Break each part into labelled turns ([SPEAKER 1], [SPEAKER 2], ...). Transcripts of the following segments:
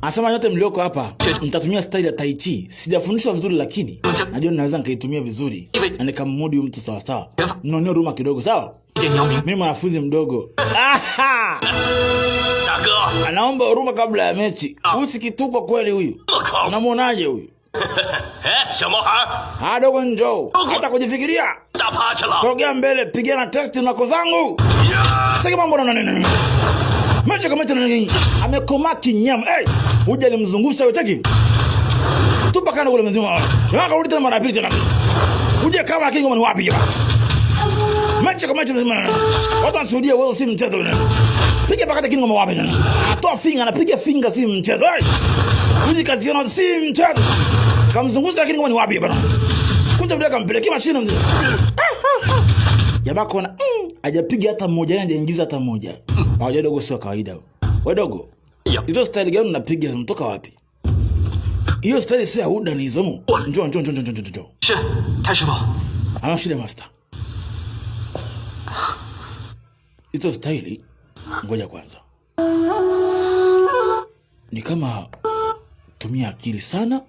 [SPEAKER 1] Asema yote mlioko hapa mtatumia style ya Tai Chi. Sijafundishwa vizuri lakini najua naweza nikaitumia vizuri na nikammudu mtu sawa sawa. Mnaonea huruma kidogo sawa? Mimi mwanafunzi mdogo. Aha! Anaomba huruma kabla ya mechi. Usikituko kweli huyu. Unamuonaje huyu? Dogo njoo. Hata kujifikiria. Sogea mbele, pigana test nako zangu. Sasa mambo na nini? Mechi kama tena amekoma kinyama. Uje alimzungusha wewe taki. Tupa kana kule mzima. Yaka urudi tena mara pili tena. Uje kama kingo ni wapi hapa? Mechi kama tena mzima. Watu wanashuhudia wewe si mchezo wewe. Piga pakati kingo wapi tena. Toa finga anapiga finga si mchezo. Uje kazi yana si mchezo. Kamzungusha lakini ni wapi hapa? Kunja bila kampelekea mashine mzima. Jamaa kona hajapiga hata mmoja, hajaingiza hata mmoja. Hawaja dogo sio kawaida. Wewe dogo. Hizo style gani unapiga unatoka wapi? Hiyo style si ya Uda ni hizo mu. Njoo. Ana shida master. Hizo style ngoja kwanza. Ni kama tumia akili sana,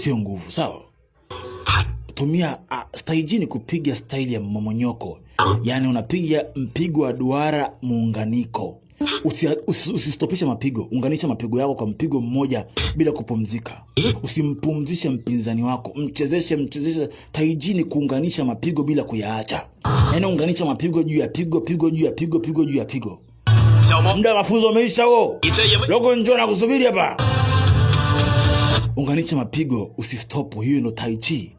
[SPEAKER 1] sio nguvu, sawa? Tumia style ni kupiga style ya mmomonyoko. Yaani unapiga mpigo wa duara muunganiko. Usistopisha mapigo. Unganisha mapigo yako kwa mpigo mmoja bila kupumzika. Usimpumzishe mpinzani wako. Mchezeshe Tai Chi ni kuunganisha mapigo bila kuyaacha. Yaani unganisha mapigo juu ya pigo juu ya pigo juu ya pigo. Muda mafunzo umeisha huo. Dogo njoo na kusubiri hapa. Unganisha mapigo, usistop. Hiyo ndio Tai Chi.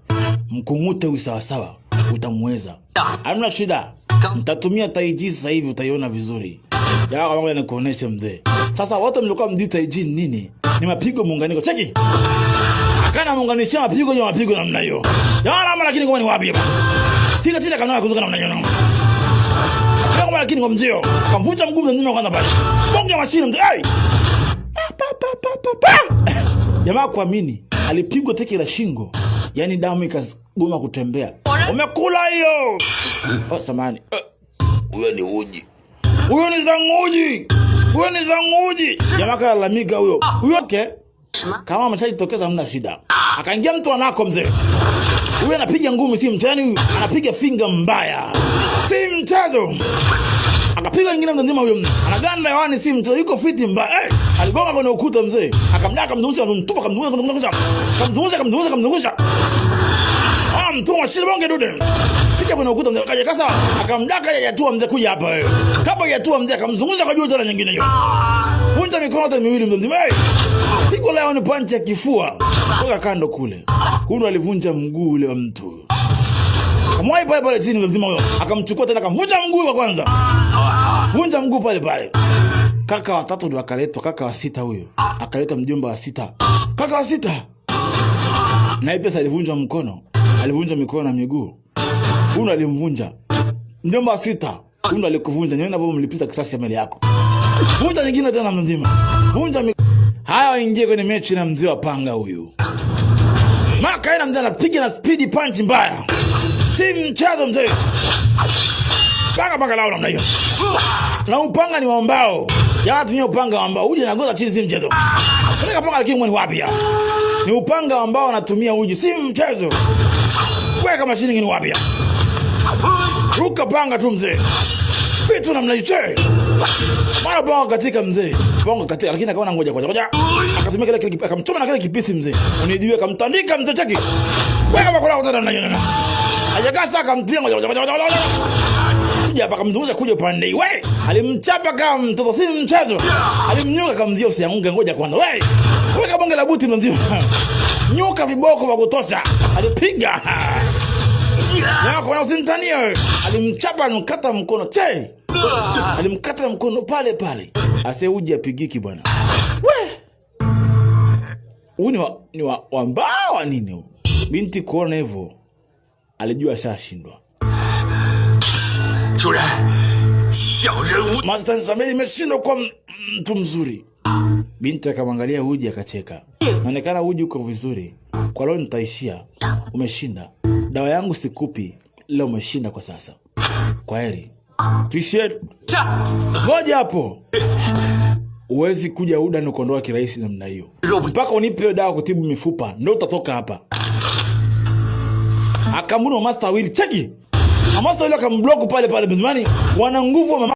[SPEAKER 1] Mkungute usawasawa, utamweza. Hamna shida. Mtatumia Tai Chi sasa hivi utaiona vizuri. Jamaa kama ngoja nikuoneshe mzee. Sasa wote mlikuwa mdi Tai Chi nini? Ni mapigo muunganiko. Cheki. Akana muunganisha mapigo ya mapigo namna hiyo. Jamaa lakini kwa ni wapi hapa? Fika chini kana kuzuka namna hiyo. Kama lakini kwa mzee. Kamvuta mguu mzima kwanza pale. Bonge mashine mzee. Jamaa kuamini alipigwa teke la shingo. Yaani damu ikagoma kutembea. Umekula hiyo. Samani. Huyo ni uji. Huyo ni zanguji. Jamaa kalalamika huyo. Huyo okay. Kama ameshajitokeza hamna shida. Akaingia mtu anako mzee. Huyo anapiga ngumi si mtani huyo. Anapiga finga mbaya. Si mchezo. Akapiga nyingine mzima huyo. Anaganda hewani si mchezo. Yuko fiti mbaya. Aligonga kwenye ukuta mzee. Akamdaka mtupa kamzungusha. Mtu wa shilibonge dude. Piga kwenye ukuta mzee. Kaja kasa akamdaka yatua mzee kuja hapa wewe. Kama yatua mzee akamzungusha kwa juu tena nyingine hiyo. Punja mikono yote miwili mzee. Siku leo ni punch ya kifua. Toka kando kule. Huyu alivunja mguu ule wa mtu. Kamwai pale chini mzima huyo. Akamchukua tena akamvunja mguu wa kwanza. Vunja mguu pale. Kaka wa 3 ndio akaletwa, kaka wa 6 huyo. Akaleta mjomba wa 6. Kaka wa 6. Na pesa alivunja mkono, alivunja mikono na miguu. Huyu alimvunja. Mjomba wa 6, huyu alikuvunja. Niona baba mlipita kisasi ya mali yako. Vunja nyingine tena mzima. Haya waingie kwenye mechi na mzee wa panga huyu. Maka ina mzee anapiga na speed punch mbaya. Si mchezo mzee. Panga lao namna hiyo. Na upanga ni wa mbao. Ya tumia upanga wa mbao. Uje nagoza chini si mchezo. Unataka panga lakini mwani wapi ya? Ni upanga wa mbao anatumia uji si mchezo. Weka mashini ngine wapi ya? Ruka panga tu mzee. Vitu namna hiyo. Mara panga katika mzee. Panga katika lakini akaona ngoja. Akatumia kile akamchoma na kile kipisi mzee. Unijiwe akamtandika mzee cheki. Weka bakula kutana na hiyo. Hajakasa akampiga ngoja. Hapa kamzungusha kuja upande hii. Wewe alimchapa kama mtoto si mchezo. Alimnyuka kamzia usianguke ngoja kwanza. Wewe weka bonge la buti mzima. Nyuka viboko vya kutosha. Alipiga. Na kwa usimtania wewe. Alimchapa alimkata mkono. Alimkata mkono pale. Ase uje apigiki bwana. Wewe. Huyu ni wa mbao nini huyu? Binti kuona hivyo alijua shashindwa. Master Sameli imeshindwa kwa mtu mzuri. Binti akamwangalia Uji akacheka. Inaonekana Uji uko vizuri. Kwa leo nitaishia. Umeshinda. Dawa yangu sikupi. Leo umeshinda kwa sasa. Kwaheri. Tuishie. Ngoja hapo. Uwezi kuja UDA ni kuondoa kirahisi namna hiyo. Mpaka unipe dawa kutibu mifupa ndio utatoka hapa. Akamuna master Willy cheki. Master Willy akamblock pale pale mzimani wana nguvu